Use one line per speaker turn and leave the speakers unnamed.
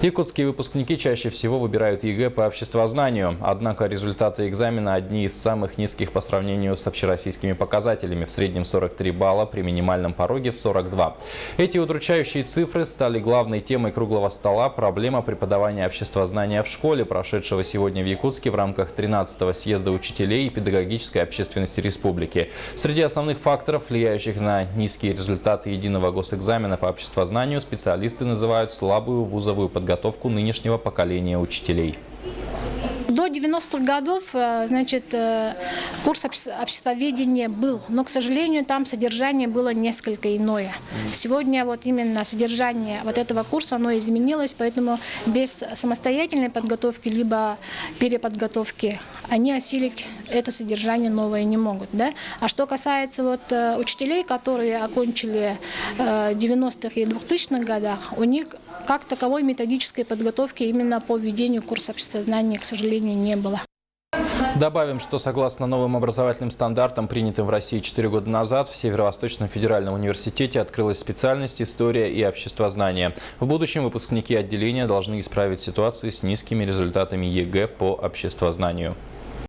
Якутские выпускники чаще всего выбирают ЕГЭ по обществознанию. Однако результаты экзамена одни из самых низких по сравнению с общероссийскими показателями. В среднем 43 балла, при минимальном пороге в 42. Эти удручающие цифры стали главной темой круглого стола «Проблема преподавания обществознания в школе», прошедшего сегодня в Якутске в рамках 13-го съезда учителей и педагогической общественности республики. Среди основных факторов, влияющих на низкие результаты единого госэкзамена по обществознанию, специалисты называют слабую вузовую подготовку нынешнего поколения учителей.
До 90-х годов, курс обществоведения был, но, к сожалению, там содержание было несколько иное. Сегодня вот именно содержание вот этого курса, оно изменилось, поэтому без самостоятельной подготовки либо переподготовки они осилить это содержание новое не могут. Да? А что касается учителей, которые окончили 90-х и 2000-х годах, у них как таковой методической подготовки именно по ведению курса обществознания, к сожалению, не было.
Добавим, что согласно новым образовательным стандартам, принятым в России 4 года назад, в Северо-Восточном федеральном университете открылась специальность «История и обществознание». В будущем выпускники отделения должны исправить ситуацию с низкими результатами ЕГЭ по обществознанию.